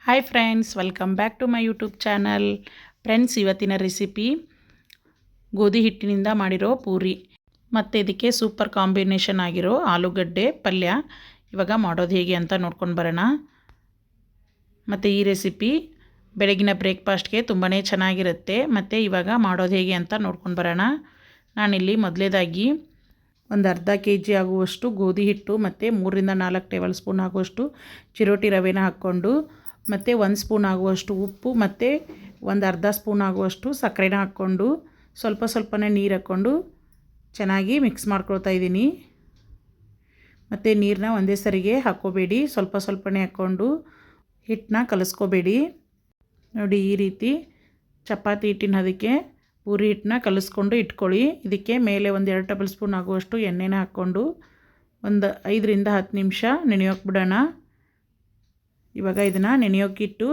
Hi friends, welcome back to my YouTube channel. Friends, ಇವತ್ತಿನ recipe ಗೋಧಿ ಹಿಟ್ಟಿನಿಂದ ಮಾಡಿರೋ ಪೂರಿ ಮತ್ತು ಇದಕ್ಕೆ ಸೂಪರ್ ಕಾಂಬಿನೇಷನ್ ಆಗಿರೋ ಆಲೂಗಡ್ಡೆ ಪಲ್ಯ ಇವಾಗ ಮಾಡೋದು ಹೇಗೆ ಅಂತ ನೋಡ್ಕೊಂಡು ಬರೋಣ. ಮತ್ತು ಈ ರೆಸಿಪಿ ಬೆಳಗಿನ ಬ್ರೇಕ್ಫಾಸ್ಟ್ಗೆ ತುಂಬಾ ಚೆನ್ನಾಗಿರುತ್ತೆ. ಮತ್ತು ಇವಾಗ ಮಾಡೋದು ಹೇಗೆ ಅಂತ ನೋಡ್ಕೊಂಡು ಬರೋಣ. ನಾನಿಲ್ಲಿ ಮೊದಲೇದಾಗಿ ಒಂದು ಅರ್ಧ kg ಆಗುವಷ್ಟು ಗೋಧಿ ಹಿಟ್ಟು ಮತ್ತು 3-4 ಟೇಬಲ್ ಸ್ಪೂನ್ ಆಗುವಷ್ಟು ಚಿರೋಟಿ ರವೆನ ಹಾಕ್ಕೊಂಡು, ಮತ್ತು 1 ಸ್ಪೂನ್ ಆಗುವಷ್ಟು ಉಪ್ಪು ಮತ್ತು ಒಂದು ಅರ್ಧ ಸ್ಪೂನ್ ಆಗುವಷ್ಟು ಸಕ್ಕರೆನ ಹಾಕ್ಕೊಂಡು ಸ್ವಲ್ಪನೇ ನೀರು ಹಾಕ್ಕೊಂಡು ಚೆನ್ನಾಗಿ ಮಿಕ್ಸ್ ಮಾಡ್ಕೊಳ್ತಾ ಇದ್ದೀನಿ. ಮತ್ತು ನೀರನ್ನ ಒಂದೇ ಸರಿಗೆ ಹಾಕ್ಕೋಬೇಡಿ, ಸ್ವಲ್ಪನೇ ಹಾಕ್ಕೊಂಡು ಹಿಟ್ಟನ್ನ ಕಲಿಸ್ಕೋಬೇಡಿ. ನೋಡಿ, ಈ ರೀತಿ ಚಪಾತಿ ಹಿಟ್ಟಿನ ಅದಕ್ಕೆ ಪೂರಿ ಹಿಟ್ಟನ್ನ ಕಲಿಸ್ಕೊಂಡು ಇಟ್ಕೊಳ್ಳಿ. ಇದಕ್ಕೆ ಮೇಲೆ ಒಂದು 2 ಟೇಬಲ್ ಸ್ಪೂನ್ ಆಗುವಷ್ಟು ಎಣ್ಣೆನ ಹಾಕ್ಕೊಂಡು ಒಂದು 5-10 ನಿಮಿಷ ನೆನೆಯೋಕೆ ಬಿಡೋಣ. ಇವಾಗ ಇದನ್ನು ನೆನೆಯೋಕ್ಕಿಟ್ಟು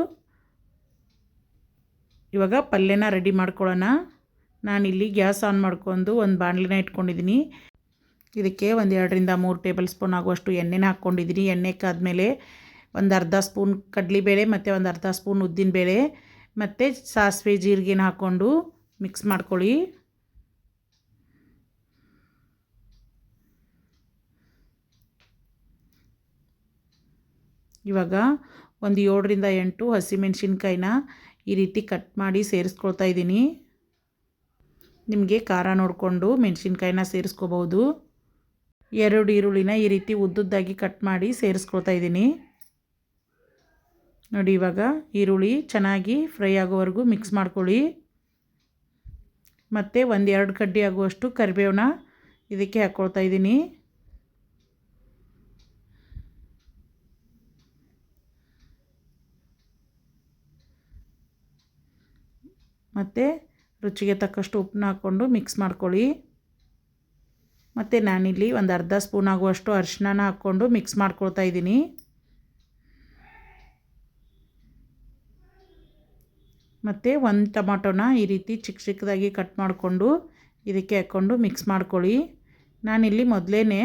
ಇವಾಗ ಪಲ್ಯನ ರೆಡಿ ಮಾಡ್ಕೊಳ್ಳೋಣ. ನಾನಿಲ್ಲಿ ಗ್ಯಾಸ್ ಆನ್ ಮಾಡ್ಕೊಂಡು ಒಂದು ಬಾಣಲಿನ ಇಟ್ಕೊಂಡಿದ್ದೀನಿ. ಇದಕ್ಕೆ ಒಂದು 2-3 ಟೇಬಲ್ ಸ್ಪೂನ್ ಆಗುವಷ್ಟು ಎಣ್ಣೆನ ಹಾಕ್ಕೊಂಡಿದ್ದೀನಿ. ಎಣ್ಣೆ ಕಾದ್ಮೇಲೆ ಒಂದು ಅರ್ಧ ಸ್ಪೂನ್ ಕಡಲೆಬೇಳೆ ಮತ್ತು ಒಂದು ಅರ್ಧ ಸ್ಪೂನ್ ಉದ್ದಿನಬೇಳೆ ಮತ್ತು ಸಾಸಿವೆ ಜೀರಿಗೆನ ಹಾಕ್ಕೊಂಡು ಮಿಕ್ಸ್ ಮಾಡ್ಕೊಳ್ಳಿ. ಇವಾಗ ಒಂದು 7-8 ಹಸಿಮೆಣಸಿನ್ಕಾಯಿನ ಈ ರೀತಿ ಕಟ್ ಮಾಡಿ ಸೇರಿಸ್ಕೊಳ್ತಾ ಇದ್ದೀನಿ. ನಿಮಗೆ ಖಾರ ನೋಡಿಕೊಂಡು ಮೆಣಸಿನ್ಕಾಯಿನ ಸೇರಿಸ್ಕೋಬಹುದು. 2 ಈರುಳ್ಳಿನ ಈ ರೀತಿ ಉದ್ದುದ್ದಾಗಿ ಕಟ್ ಮಾಡಿ ಸೇರಿಸ್ಕೊಳ್ತಾ ಇದ್ದೀನಿ. ನೋಡಿ, ಇವಾಗ ಈರುಳ್ಳಿ ಚೆನ್ನಾಗಿ ಫ್ರೈ ಆಗೋವರೆಗೂ ಮಿಕ್ಸ್ ಮಾಡ್ಕೊಳ್ಳಿ. ಮತ್ತು 1-2 ಕಡ್ಡಿ ಆಗುವಷ್ಟು ಕರಿಬೇವನ್ನ ಇದಕ್ಕೆ ಹಾಕ್ಕೊಳ್ತಾ ಇದ್ದೀನಿ. ಮತ್ತು ರುಚಿಗೆ ತಕ್ಕಷ್ಟು ಉಪ್ಪನ್ನ ಹಾಕ್ಕೊಂಡು ಮಿಕ್ಸ್ ಮಾಡ್ಕೊಳ್ಳಿ. ಮತ್ತು ನಾನಿಲ್ಲಿ ಒಂದು ಅರ್ಧ ಸ್ಪೂನ್ ಆಗುವಷ್ಟು ಅರಿಶಿನ ಹಾಕ್ಕೊಂಡು ಮಿಕ್ಸ್ ಮಾಡ್ಕೊಳ್ತಾ ಇದ್ದೀನಿ. ಮತ್ತು 1 ಟೊಮಾಟೋನ ಈ ರೀತಿ ಚಿಕ್ಕದಾಗಿ ಕಟ್ ಮಾಡಿಕೊಂಡು ಇದಕ್ಕೆ ಹಾಕ್ಕೊಂಡು ಮಿಕ್ಸ್ ಮಾಡ್ಕೊಳ್ಳಿ. ನಾನಿಲ್ಲಿ ಮೊದಲೇ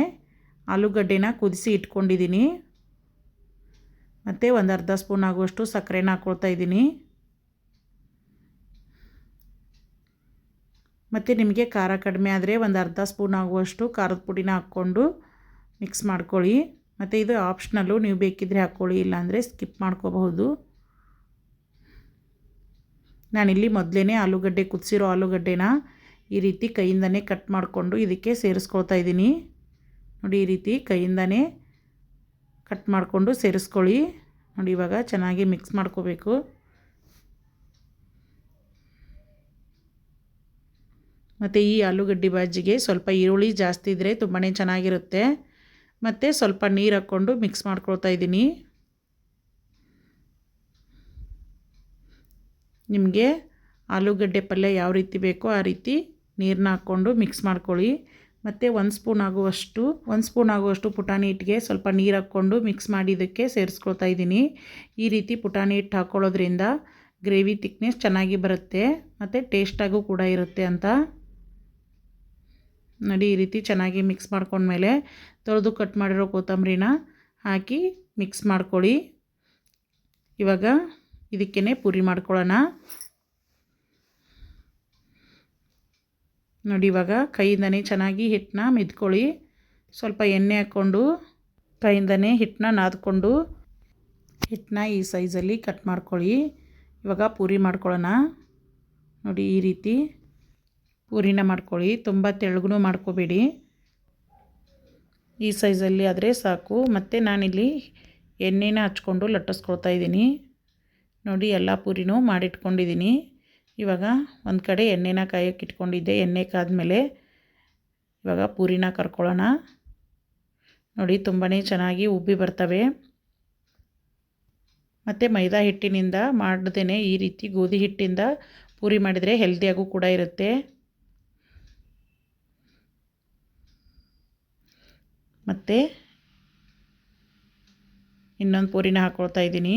ಆಲೂಗಡ್ಡೆನ ಕುದಿಸಿ ಇಟ್ಕೊಂಡಿದ್ದೀನಿ. ಮತ್ತು ಒಂದು ಅರ್ಧ ಸ್ಪೂನ್ ಆಗುವಷ್ಟು ಸಕ್ಕರೆನ ಹಾಕ್ಕೊಳ್ತಾ ಇದ್ದೀನಿ. ಮತ್ತು ನಿಮಗೆ ಖಾರ ಕಡಿಮೆ ಆದರೆ ಒಂದು ಅರ್ಧ ಸ್ಪೂನ್ ಆಗುವಷ್ಟು ಖಾರದ ಪುಡಿನ ಹಾಕ್ಕೊಂಡು ಮಿಕ್ಸ್ ಮಾಡ್ಕೊಳ್ಳಿ. ಮತ್ತು ಇದು ಆಪ್ಷನಲ್ಲು, ನೀವು ಬೇಕಿದ್ದರೆ ಹಾಕ್ಕೊಳ್ಳಿ, ಇಲ್ಲಾಂದರೆ ಸ್ಕಿಪ್ ಮಾಡ್ಕೋಬಹುದು. ನಾನಿಲ್ಲಿ ಮೊದಲೇ ಕುದಿಸಿರೋ ಆಲೂಗಡ್ಡೆನ ಈ ರೀತಿ ಕೈಯಿಂದನೇ ಕಟ್ ಮಾಡಿಕೊಂಡು ಇದಕ್ಕೆ ಸೇರಿಸ್ಕೊಳ್ತಾ ಇದ್ದೀನಿ. ನೋಡಿ, ಈ ರೀತಿ ಕೈಯಿಂದನೇ ಕಟ್ ಮಾಡಿಕೊಂಡು ಸೇರಿಸ್ಕೊಳ್ಳಿ. ನೋಡಿ, ಇವಾಗ ಚೆನ್ನಾಗಿ ಮಿಕ್ಸ್ ಮಾಡ್ಕೋಬೇಕು. ಮತ್ತು ಈ ಆಲೂಗಡ್ಡೆ ಬಾಜಿಗೆ ಸ್ವಲ್ಪ ಈರುಳ್ಳಿ ಜಾಸ್ತಿ ಇದ್ದರೆ ತುಂಬಾ ಚೆನ್ನಾಗಿರುತ್ತೆ. ಮತ್ತು ಸ್ವಲ್ಪ ನೀರು ಹಾಕ್ಕೊಂಡು ಮಿಕ್ಸ್ ಮಾಡ್ಕೊಳ್ತಾ ಇದ್ದೀನಿ. ನಿಮಗೆ ಆಲೂಗಡ್ಡೆ ಪಲ್ಯ ಯಾವ ರೀತಿ ಬೇಕೋ ಆ ರೀತಿ ನೀರನ್ನ ಹಾಕ್ಕೊಂಡು ಮಿಕ್ಸ್ ಮಾಡ್ಕೊಳ್ಳಿ. ಮತ್ತು 1 ಸ್ಪೂನ್ ಆಗುವಷ್ಟು ಪುಟಾಣಿ ಹಿಟ್ಟಿಗೆ ಸ್ವಲ್ಪ ನೀರು ಹಾಕ್ಕೊಂಡು ಮಿಕ್ಸ್ ಮಾಡಿ ಇದಕ್ಕೆ ಸೇರಿಸ್ಕೊಳ್ತಾ ಇದ್ದೀನಿ. ಈ ರೀತಿ ಪುಟಾಣಿ ಹಿಟ್ಟು ಹಾಕ್ಕೊಳ್ಳೋದ್ರಿಂದ ಗ್ರೇವಿ ತಿಕ್ನೆಸ್ ಚೆನ್ನಾಗಿ ಬರುತ್ತೆ ಮತ್ತು ಟೇಸ್ಟಾಗೂ ಕೂಡ ಇರುತ್ತೆ ಅಂತ. ನೋಡಿ, ಈ ರೀತಿ ಚೆನ್ನಾಗಿ ಮಿಕ್ಸ್ ಮಾಡ್ಕೊಂಡ್ಮೇಲೆ ತೊಳೆದು ಕಟ್ ಮಾಡಿರೋ ಕೊತ್ತಂಬರಿನ ಹಾಕಿ ಮಿಕ್ಸ್ ಮಾಡ್ಕೊಳ್ಳಿ. ಇವಾಗ ಇದಕ್ಕೇ ಪೂರಿ ಮಾಡ್ಕೊಳ್ಳೋಣ. ನೋಡಿ, ಇವಾಗ ಕೈಯಿಂದನೇ ಚೆನ್ನಾಗಿ ಹಿಟ್ಟನ್ನ ಮಿದ್ಕೊಳ್ಳಿ. ಸ್ವಲ್ಪ ಎಣ್ಣೆ ಹಾಕ್ಕೊಂಡು ಕೈಯಿಂದನೇ ಹಿಟ್ಟನ್ನ ನಾದ್ಕೊಂಡು ಹಿಟ್ಟನ್ನ ಈ ಸೈಜಲ್ಲಿ ಕಟ್ ಮಾಡ್ಕೊಳ್ಳಿ. ಇವಾಗ ಪೂರಿ ಮಾಡ್ಕೊಳ್ಳೋಣ. ನೋಡಿ, ಈ ರೀತಿ ಪೂರಿನ ಮಾಡ್ಕೊಳ್ಳಿ. ತುಂಬ ತೆಳ್ಳಗೂ ಮಾಡ್ಕೋಬೇಡಿ, ಈ ಸೈಜಲ್ಲಿ ಆದರೆ ಸಾಕು. ಮತ್ತು ನಾನಿಲ್ಲಿ ಎಣ್ಣೆನ ಹಚ್ಕೊಂಡು ಲಟ್ಟಿಸ್ಕೊಳ್ತಾ ಇದ್ದೀನಿ. ನೋಡಿ, ಎಲ್ಲ ಪೂರಿನೂ ಮಾಡಿಟ್ಕೊಂಡಿದ್ದೀನಿ. ಇವಾಗ ಒಂದು ಕಡೆ ಎಣ್ಣೆನ ಕಾಯೋಕ್ಕೆ ಇಟ್ಕೊಂಡಿದ್ದೆ. ಎಣ್ಣೆ ಕಾದ್ಮೇಲೆ ಇವಾಗ ಪೂರಿನ ಕರ್ಕೊಳ್ಳೋಣ. ನೋಡಿ, ತುಂಬಾ ಚೆನ್ನಾಗಿ ಉಬ್ಬಿ ಬರ್ತವೆ. ಮತ್ತು ಮೈದಾ ಹಿಟ್ಟಿನಿಂದ ಮಾಡ್ದೇ ಈ ರೀತಿ ಗೋಧಿ ಹಿಟ್ಟಿಂದ ಪೂರಿ ಮಾಡಿದರೆ ಹೆಲ್ದಿಯಾಗೂ ಕೂಡ ಇರುತ್ತೆ. ಮತ್ತು ಇನ್ನೊಂದು ಪೂರಿನ ಹಾಕ್ಕೊಳ್ತಾ ಇದ್ದೀನಿ.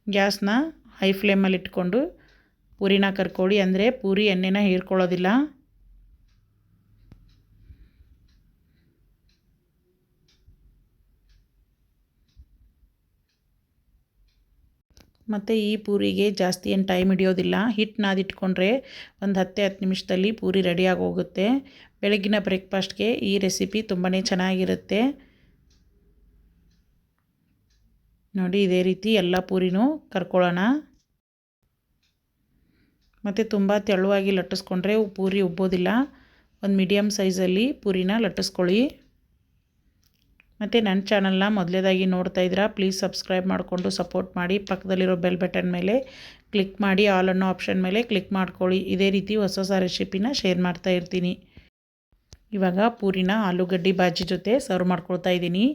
ಗ್ಯಾಸ್ನ ಹೈ ಫ್ಲೇಮಲ್ಲಿ ಇಟ್ಕೊಂಡು ಪೂರಿನ ಕರ್ಕೊಳ್ಳಿ, ಅಂದರೆ ಪೂರಿ ಎಣ್ಣೆನ ಹೀರ್ಕೊಳ್ಳೋದಿಲ್ಲ. ಮತ್ತು ಈ ಪೂರಿಗೆ ಜಾಸ್ತಿ ಏನು ಟೈಮ್ ಹಿಡಿಯೋದಿಲ್ಲ. ಹಿಟ್ಟು ನಾದಿಟ್ಕೊಂಡ್ರೆ ಒಂದು 10 ನಿಮಿಷದಲ್ಲಿ ಪೂರಿ ರೆಡಿಯಾಗಿ ಹೋಗುತ್ತೆ. ಬೆಳಗಿನ ಬ್ರೇಕ್ಫಾಸ್ಟ್ಗೆ ಈ ರೆಸಿಪಿ ತುಂಬಾ ಚೆನ್ನಾಗಿರುತ್ತೆ. ನೋಡಿ ಇದೇ ರೀತಿ ಎಲ್ಲ ಪೂರಿನೂ ಕರ್ಕೊಳ್ಳೋಣ. ಮತ್ತು ತುಂಬ ತೆಳುವಾಗಿ ಲಟ್ಟಿಸ್ಕೊಂಡ್ರೆ ಪೂರಿ ಉಬ್ಬೋದಿಲ್ಲ. ಒಂದು ಮೀಡಿಯಮ್ ಸೈಜಲ್ಲಿ ಪೂರಿನ ಲಟ್ಟಿಸ್ಕೊಳ್ಳಿ. ಮತ್ತು ನನ್ನ ಚಾನಲ್ನ ಮೊದಲೇದಾಗಿ ನೋಡ್ತಾ ಇದ್ದೀರಾ, ಪ್ಲೀಸ್ ಸಬ್ಸ್ಕ್ರೈಬ್ ಮಾಡಿಕೊಂಡು ಸಪೋರ್ಟ್ ಮಾಡಿ. ಪಕ್ಕದಲ್ಲಿರೋ ಬೆಲ್ ಬಟನ್ ಮೇಲೆ ಕ್ಲಿಕ್ ಮಾಡಿ, ಆಲ್ ಅನ್ನೋ ಆಪ್ಷನ್ ಮೇಲೆ ಕ್ಲಿಕ್ ಮಾಡ್ಕೊಳ್ಳಿ. ಇದೇ ರೀತಿ ಹೊಸ ರೆಸಿಪಿನ ಶೇರ್ ಮಾಡ್ತಾ ಇರ್ತೀನಿ. ಇವಾಗ ಪೂರಿನ ಆಲೂಗಡ್ಡೆ ಬಾಜಿ ಜೊತೆ ಸರ್ವ್ ಮಾಡ್ಕೊಳ್ತಾ ಇದ್ದೀನಿ.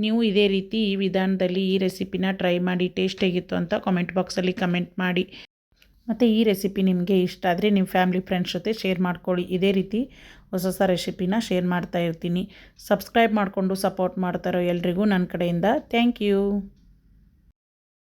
ನೀವು ಇದೇ ರೀತಿ ಈ ವಿಧಾನದಲ್ಲಿ ಈ ರೆಸಿಪಿನ ಟ್ರೈ ಮಾಡಿ, ಟೇಸ್ಟ್ ಹೇಗಿತ್ತು ಅಂತ ಕಾಮೆಂಟ್ ಬಾಕ್ಸಲ್ಲಿ ಕಮೆಂಟ್ ಮಾಡಿ. ಮತ್ತು ಈ ರೆಸಿಪಿ ನಿಮಗೆ ಇಷ್ಟ ಆದರೆ ನಿಮ್ಮ ಫ್ಯಾಮಿಲಿ ಫ್ರೆಂಡ್ಸ್ ಜೊತೆ ಶೇರ್ ಮಾಡ್ಕೊಳ್ಳಿ. ಇದೇ ರೀತಿ ಹೊಸ ರೆಸಿಪಿನ ಶೇರ್ ಮಾಡ್ತಾ ಇರ್ತೀನಿ. ಸಬ್ಸ್ಕ್ರೈಬ್ ಮಾಡಿಕೊಂಡು ಸಪೋರ್ಟ್ ಮಾಡ್ತಾರೋ ಎಲ್ರಿಗೂ ನನ್ನ ಕಡೆಯಿಂದ ಥ್ಯಾಂಕ್ ಯು.